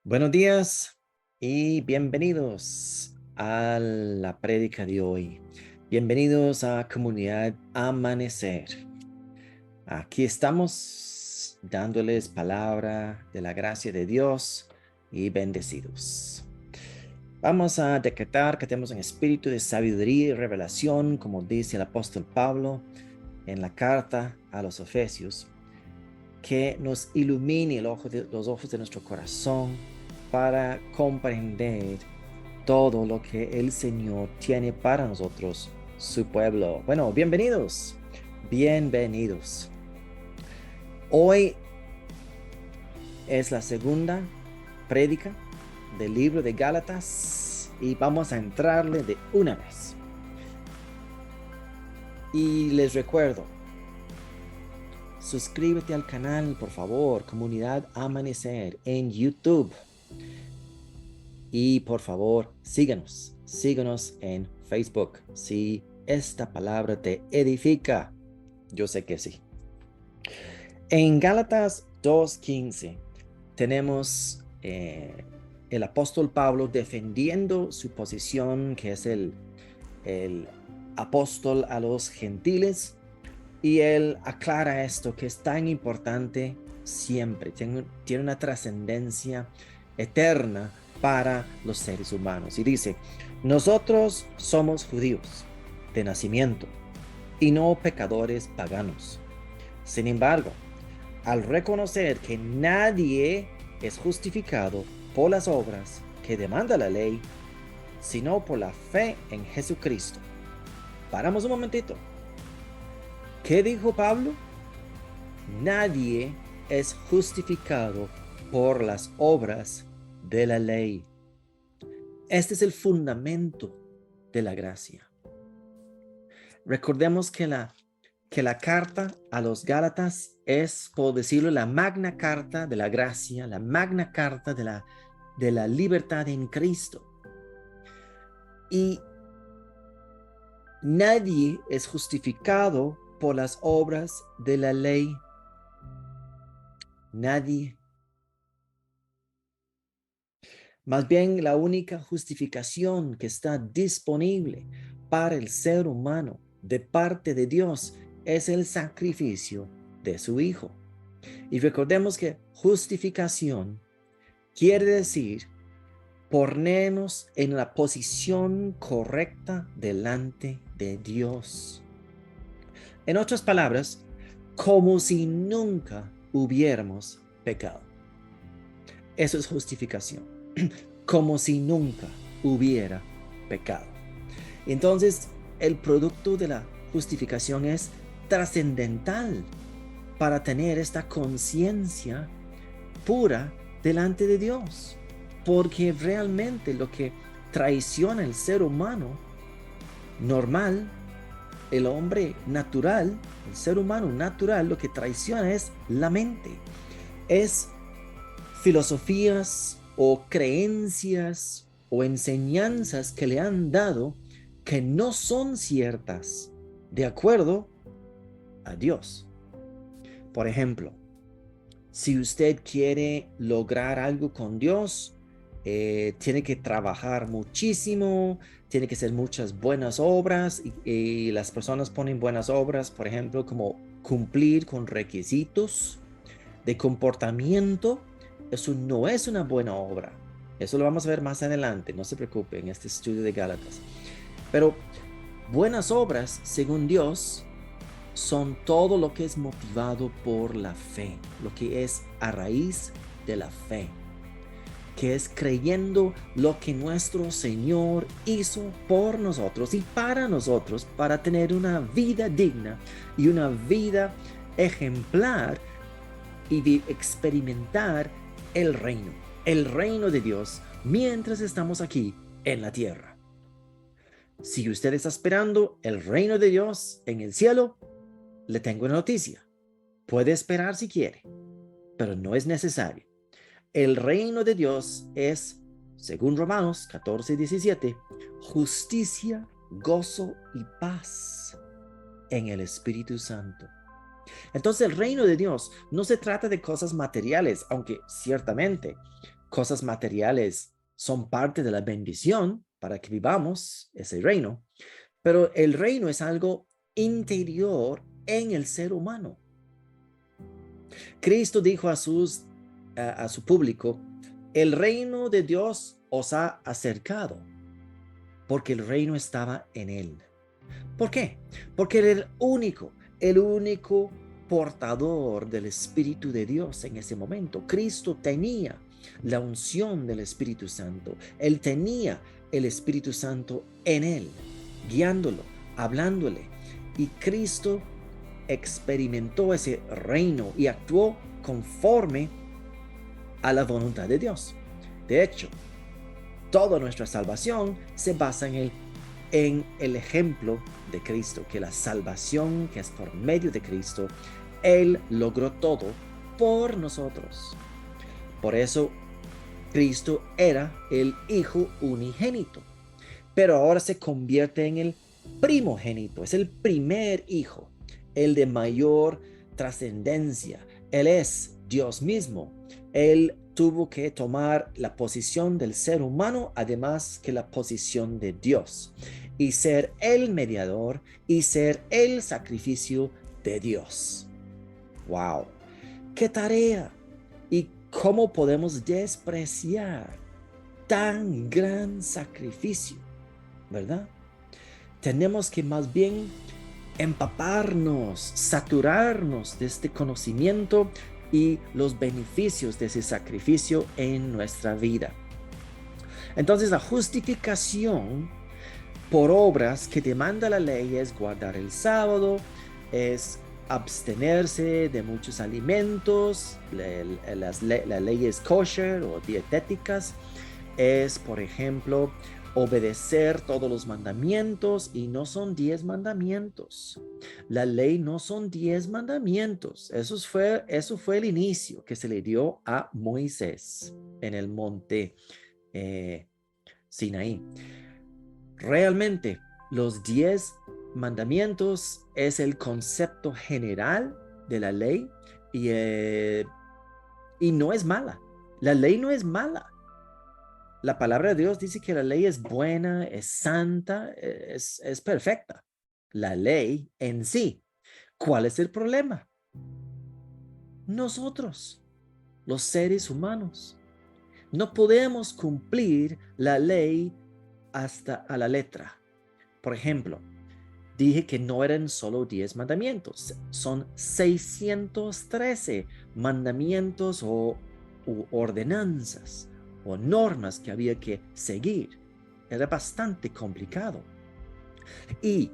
Buenos días y bienvenidos a la prédica de hoy. Bienvenidos a Comunidad Amanecer. Aquí estamos dándoles palabra de la gracia de Dios y bendecidos. Vamos a decretar que tenemos un espíritu de sabiduría y revelación, como dice el apóstol Pablo en la carta a los Efesios, que nos ilumine los ojos de nuestro corazón para comprender todo lo que el Señor tiene para nosotros, su pueblo. Bueno, bienvenidos, bienvenidos. Hoy es la segunda prédica del libro de Gálatas y vamos a entrarle de una vez. Y les recuerdo, suscríbete al canal, por favor, Comunidad Amanecer en YouTube. Y por favor, síganos en Facebook. Si esta palabra te edifica, yo sé que sí. En Gálatas 2:15 tenemos el apóstol Pablo defendiendo su posición, que es el apóstol a los gentiles, y él aclara esto que es tan importante siempre, tiene una trascendencia eterna para los seres humanos. Y dice, nosotros somos judíos de nacimiento y no pecadores paganos. Sin embargo, al reconocer que nadie es justificado por las obras que demanda la ley, sino por la fe en Jesucristo. Paramos un momentito. ¿Qué dijo Pablo? Nadie es justificado por las obras de la ley. Este es el fundamento de la gracia. Recordemos que la carta a los Gálatas es, por decirlo, la magna carta de la gracia, la magna carta de la libertad en Cristo. Y nadie es justificado por las obras de la ley. Nadie. Más bien, la única justificación que está disponible para el ser humano de parte de Dios es el sacrificio de su Hijo. Y recordemos que justificación quiere decir ponernos en la posición correcta delante de Dios. En otras palabras, como si nunca hubiéramos pecado. Eso es justificación. Como si nunca hubiera pecado. Entonces, el producto de la justificación es trascendental para tener esta conciencia pura delante de Dios. Porque realmente lo que traiciona el ser humano normal, el hombre natural, el ser humano natural, lo que traiciona es la mente. Es filosofías o creencias o enseñanzas que le han dado que no son ciertas de acuerdo a Dios. Por ejemplo, si usted quiere lograr algo con Dios, tiene que trabajar muchísimo, tiene que hacer muchas buenas obras y las personas ponen buenas obras, por ejemplo, como cumplir con requisitos de comportamiento. Eso no es una buena obra. Eso lo vamos a ver más adelante, no se preocupe, en este estudio de Gálatas. Pero buenas obras, según Dios, son todo lo que es motivado por la fe, lo que es a raíz de la fe, que es creyendo lo que nuestro Señor hizo por nosotros y para nosotros, para tener una vida digna y una vida ejemplar y de experimentar el reino de Dios mientras estamos aquí en la tierra. Si usted está esperando el reino de Dios en el cielo, le tengo una noticia. Puede esperar si quiere, pero no es necesario. El reino de Dios es, según Romanos 14:17, justicia, gozo y paz en el Espíritu Santo. Entonces el reino de Dios no se trata de cosas materiales, aunque ciertamente Cosas materiales son parte de la bendición para que vivamos ese reino, pero el reino es algo interior en el ser humano. Cristo dijo a su público, el reino de Dios os ha acercado, porque el reino estaba en él. ¿Por qué? Porque era el único portador del Espíritu de Dios en ese momento. Cristo tenía la unción del Espíritu Santo. Él tenía el Espíritu Santo en él, guiándolo, hablándole. Y Cristo experimentó ese reino y actuó conforme a la voluntad de Dios. De hecho, toda nuestra salvación se basa en el ejemplo de Cristo, que la salvación que es por medio de Cristo, Él logró todo por nosotros. Por eso, Cristo era el Hijo unigénito, pero ahora se convierte en el primogénito, es el primer hijo, el de mayor trascendencia. Él es Dios mismo. Él tuvo que tomar la posición del ser humano, además que la posición de Dios, y ser el mediador y ser el sacrificio de Dios. ¡Wow! ¡Qué tarea! ¿Y cómo podemos despreciar tan gran sacrificio? ¿Verdad? Tenemos que más bien empaparnos, saturarnos de este conocimiento y los beneficios de ese sacrificio en nuestra vida. Entonces, la justificación por obras que demanda la ley es guardar el sábado, es abstenerse de muchos alimentos, las leyes kosher o dietéticas, es, por ejemplo, obedecer todos los mandamientos, y no son 10 mandamientos. La ley no son 10 mandamientos. Eso fue el inicio que se le dio a Moisés en el monte Sinaí. Realmente, los 10 mandamientos es el concepto general de la ley, y no es mala. La ley no es mala. La palabra de Dios dice que la ley es buena, es santa, es perfecta. La ley en sí. ¿Cuál es el problema? Nosotros, los seres humanos, no podemos cumplir la ley hasta a la letra. Por ejemplo, dije que no eran solo 10 mandamientos, son 613 mandamientos u ordenanzas o normas que había que seguir. Era bastante complicado. Y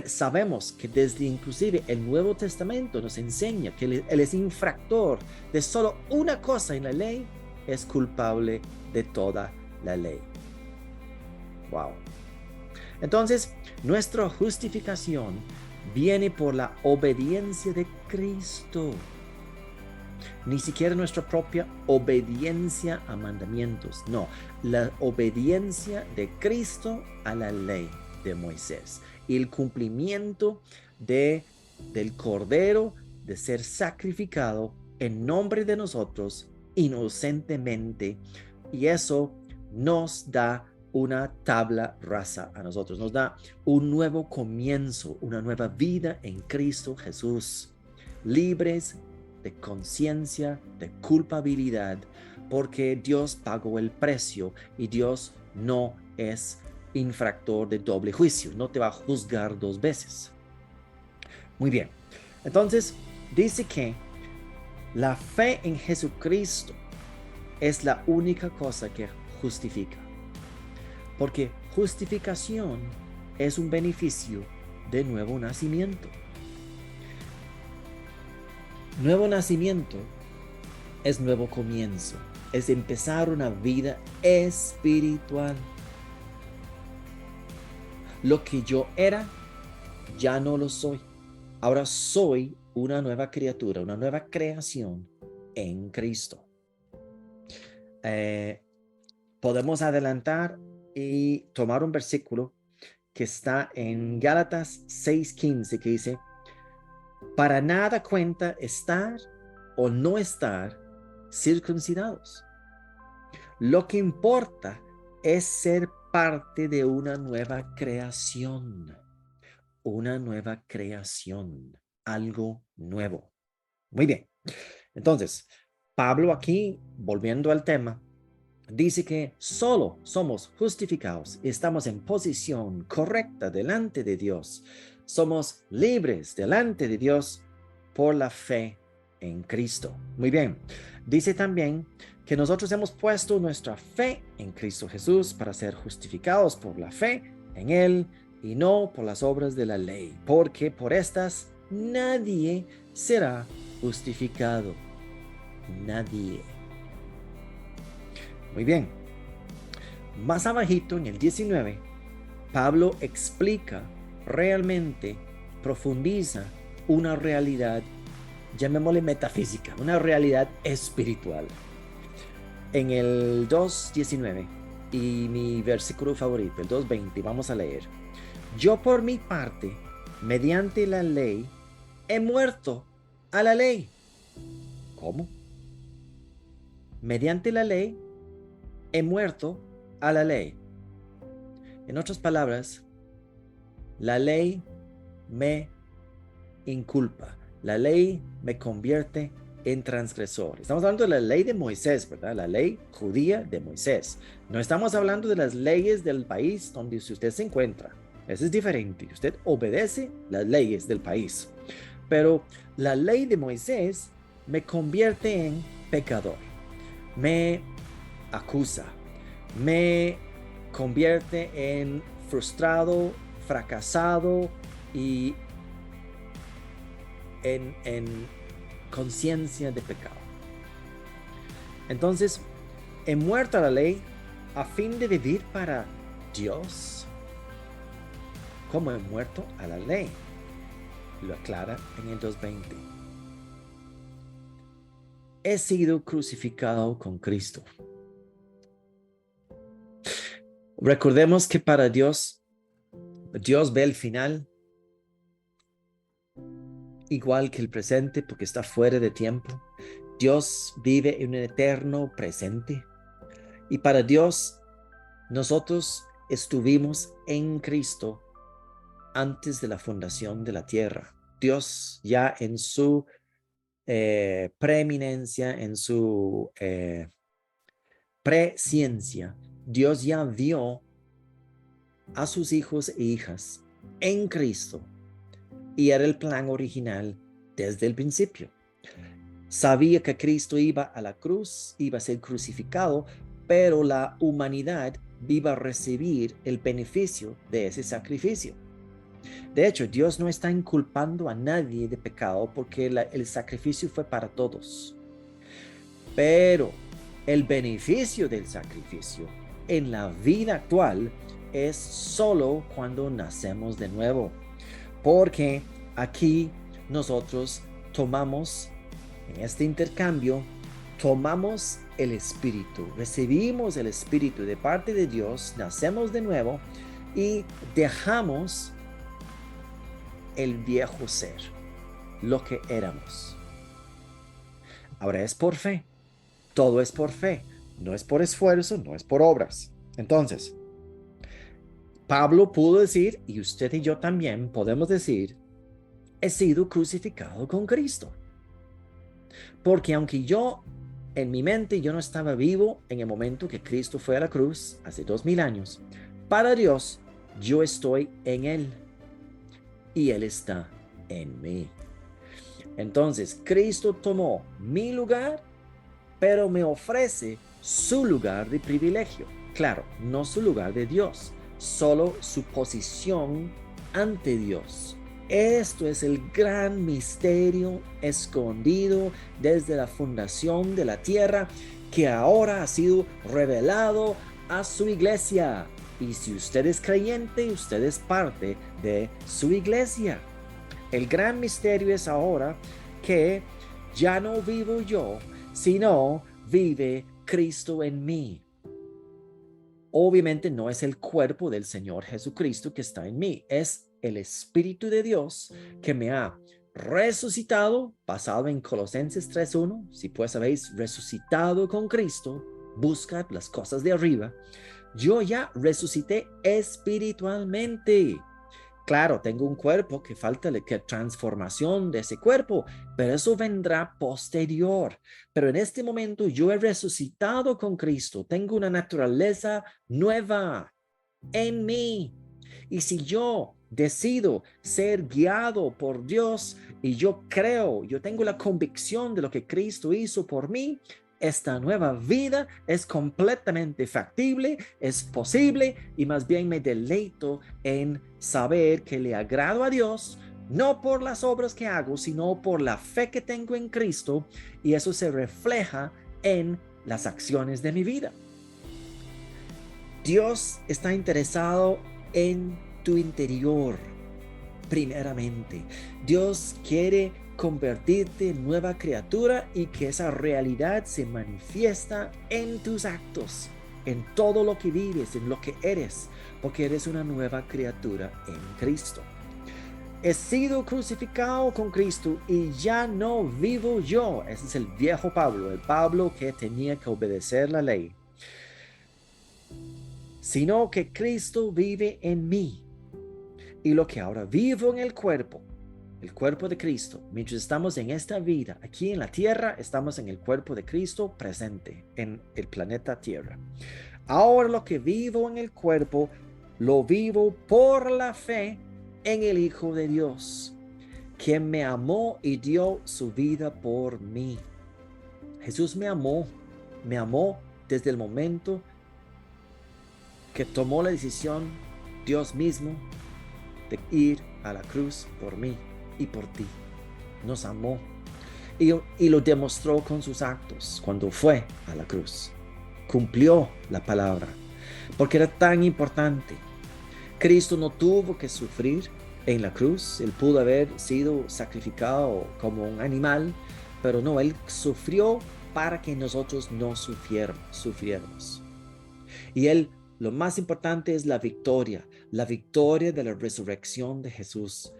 sabemos que desde inclusive el Nuevo Testamento nos enseña que él es infractor de solo una cosa en la ley, es culpable de toda la ley. Wow. Entonces, nuestra justificación viene por la obediencia de Cristo. Ni siquiera nuestra propia obediencia a mandamientos. No, la obediencia de Cristo a la ley de Moisés. Y el cumplimiento del Cordero de ser sacrificado en nombre de nosotros inocentemente. Y eso nos da una tabla rasa a nosotros, nos da un nuevo comienzo, una nueva vida en Cristo Jesús, libres de conciencia, de culpabilidad, porque Dios pagó el precio y Dios no es infractor de doble juicio, no te va a juzgar dos veces. Muy bien, entonces dice que la fe en Jesucristo es la única cosa que justifica. Porque justificación es un beneficio de nuevo nacimiento. Nuevo nacimiento es nuevo comienzo, es empezar una vida espiritual. Lo que yo era, ya no lo soy. Ahora soy una nueva criatura, una nueva creación en Cristo. Podemos adelantar y tomar un versículo que está en Gálatas 6:15, que dice: para nada cuenta estar o no estar circuncidados, Lo que importa es ser parte de una nueva creación. Una nueva creación. Algo nuevo. Muy bien. Entonces, Pablo aquí, volviendo al tema, dice que solo somos justificados y estamos en posición correcta delante de Dios. Somos libres delante de Dios por la fe en Cristo. Muy bien. Dice también que nosotros hemos puesto nuestra fe en Cristo Jesús para ser justificados por la fe en Él y no por las obras de la ley, porque por estas nadie será justificado. Nadie. Muy bien. Más abajito en el 19, Pablo explica realmente, profundiza una realidad, llamémosle metafísica, una realidad espiritual. En el 2:19 y mi versículo favorito, el 2:20, vamos a leer. Yo por mi parte, mediante la ley, he muerto a la ley. ¿Cómo? Mediante la ley, he muerto a la ley. En otras palabras, la ley me inculpa. La ley me convierte en transgresor. Estamos hablando de la ley de Moisés, ¿verdad? La ley judía de Moisés. No estamos hablando de las leyes del país donde usted se encuentra. Eso es diferente. Usted obedece las leyes del país. Pero la ley de Moisés me convierte en pecador. Me acusa. Me convierte en frustrado, fracasado y en conciencia de pecado. Entonces, he muerto a la ley a fin de vivir para Dios. ¿Cómo he muerto a la ley? Lo aclara en el 2:20. He sido crucificado con Cristo. Recordemos que para Dios ve el final igual que el presente porque está fuera de tiempo. Dios vive en un eterno presente. Y para Dios, nosotros estuvimos en Cristo antes de la fundación de la tierra. Dios ya en su preeminencia, en su presciencia, Dios ya vio a sus hijos e hijas en Cristo. Y era el plan original desde el principio. Sabía que Cristo iba a la cruz, iba a ser crucificado, pero la humanidad iba a recibir el beneficio de ese sacrificio. De hecho, Dios no está inculpando a nadie de pecado porque el sacrificio fue para todos. Pero el beneficio del sacrificio en la vida actual es solo cuando nacemos de nuevo. Porque aquí nosotros tomamos, en este intercambio, tomamos el Espíritu, recibimos el Espíritu de parte de Dios, nacemos de nuevo y dejamos el viejo ser, lo que éramos. Ahora es por fe, todo es por fe, no es por esfuerzo, no es por obras. Entonces, Pablo pudo decir, y usted y yo también podemos decir, he sido crucificado con Cristo. Porque aunque yo, en mi mente, yo no estaba vivo en el momento que Cristo fue a la cruz, hace 2000 años, para Dios, yo estoy en Él y Él está en mí. Entonces, Cristo tomó mi lugar, pero me ofrece su lugar de privilegio. Claro, no su lugar de Dios, solo su posición ante Dios. Esto es el gran misterio escondido desde la fundación de la tierra que ahora ha sido revelado a su iglesia. Y si usted es creyente, usted es parte de su iglesia. El gran misterio es ahora que ya no vivo yo, sino vive Cristo en mí. Obviamente no es el cuerpo del Señor Jesucristo que está en mí, es el Espíritu de Dios que me ha resucitado, basado en Colosenses 3:1. Si pues habéis resucitado con Cristo, buscad las cosas de arriba, yo ya resucité espiritualmente. Claro, tengo un cuerpo que falta la transformación de ese cuerpo, pero eso vendrá posterior. Pero en este momento yo he resucitado con Cristo, tengo una naturaleza nueva en mí. Y si yo decido ser guiado por Dios y yo creo, yo tengo la convicción de lo que Cristo hizo por mí, esta nueva vida es completamente factible, es posible y más bien me deleito en saber que le agrado a Dios, no por las obras que hago, sino por la fe que tengo en Cristo, y eso se refleja en las acciones de mi vida. Dios está interesado en tu interior, primeramente. Dios quiere convertirte en nueva criatura y que esa realidad se manifiesta en tus actos, en todo lo que vives, en lo que eres, porque eres una nueva criatura en Cristo. He sido crucificado con Cristo y ya no vivo yo. Ese es el viejo Pablo, el Pablo que tenía que obedecer la ley, sino que Cristo vive en mí. Y lo que ahora vivo en el cuerpo de Cristo, mientras estamos en esta vida, aquí en la tierra, estamos en el cuerpo de Cristo presente en el planeta Tierra. Ahora lo que vivo en el cuerpo, lo vivo por la fe en el Hijo de Dios, quien me amó y dio su vida por mí. Jesús me amó desde el momento que tomó la decisión, Dios mismo, de ir a la cruz por mí y por ti. Nos amó y lo demostró con sus actos cuando fue a la cruz. Cumplió la palabra porque era tan importante. Cristo no tuvo que sufrir en la cruz. Él pudo haber sido sacrificado como un animal, pero no, Él sufrió para que nosotros no sufriéramos. Y Él, lo más importante es la victoria de la resurrección de Jesús.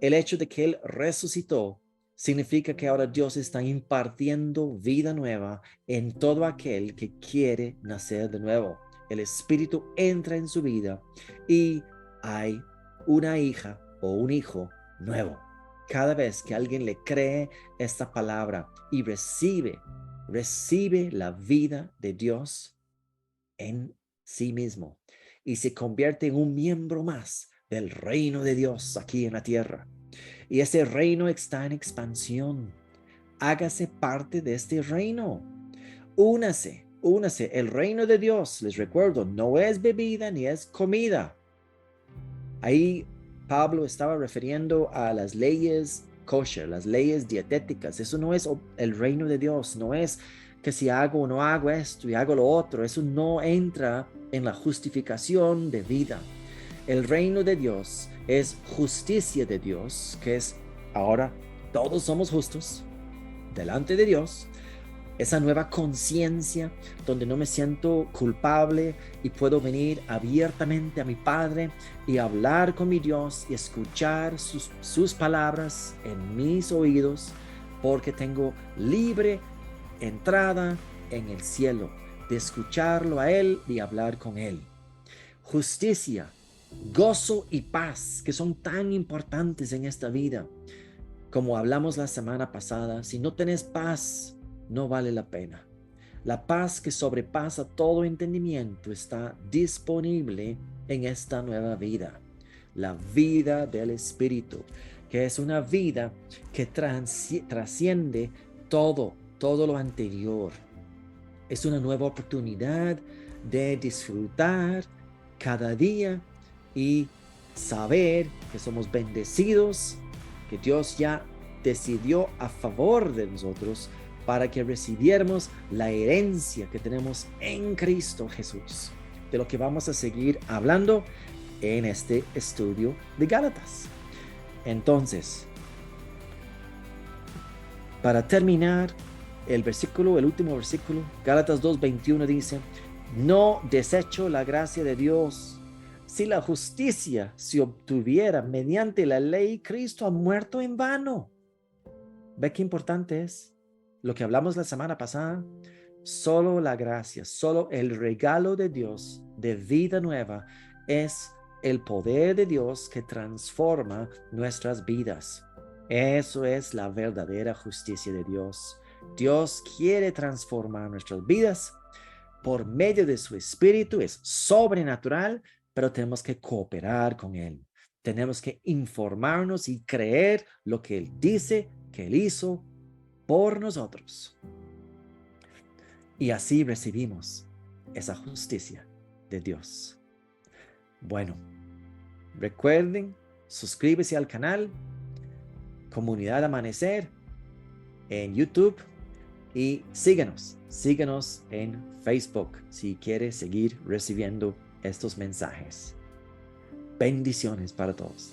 El hecho de que Él resucitó significa que ahora Dios está impartiendo vida nueva en todo aquel que quiere nacer de nuevo. El Espíritu entra en su vida y hay una hija o un hijo nuevo. Cada vez que alguien le cree esta palabra y recibe la vida de Dios en sí mismo y se convierte en un miembro más del reino de Dios aquí en la tierra. Y ese reino está en expansión. Hágase parte de este reino. Únase. El reino de Dios, les recuerdo, no es bebida ni es comida. Ahí Pablo estaba refiriendo a las leyes kosher, las leyes dietéticas. Eso no es el reino de Dios. No es que si hago o no hago esto y hago lo otro. Eso no entra en la justificación de vida. El reino de Dios es justicia de Dios, que es ahora todos somos justos delante de Dios. Esa nueva conciencia donde no me siento culpable y puedo venir abiertamente a mi Padre y hablar con mi Dios y escuchar sus palabras en mis oídos, porque tengo libre entrada en el cielo de escucharlo a Él y hablar con Él. Justicia, gozo y paz, que son tan importantes en esta vida. Como hablamos la semana pasada, si no tenés paz, no vale la pena. La paz que sobrepasa todo entendimiento está disponible en esta nueva vida. La vida del Espíritu, que es una vida que trasciende todo lo anterior. Es una nueva oportunidad de disfrutar cada día y saber que somos bendecidos, que Dios ya decidió a favor de nosotros para que recibiéramos la herencia que tenemos en Cristo Jesús, de lo que vamos a seguir hablando en este estudio de Gálatas. Entonces, para terminar, el último versículo, Gálatas 2:21 dice: no desecho la gracia de Dios. Si la justicia se obtuviera mediante la ley, Cristo ha muerto en vano. ¿Ve qué importante es? Lo que hablamos la semana pasada, Solo la gracia, solo el regalo de Dios de vida nueva es el poder de Dios que transforma nuestras vidas. Eso es la verdadera justicia de Dios. Dios quiere transformar nuestras vidas por medio de su Espíritu. Es sobrenatural, pero tenemos que cooperar con Él. Tenemos que informarnos y creer lo que Él dice que Él hizo por nosotros. Y así recibimos esa justicia de Dios. Bueno, recuerden, suscríbase al canal, Comunidad Amanecer, en YouTube, y síguenos en Facebook si quieres seguir recibiendo estos mensajes. Bendiciones para todos.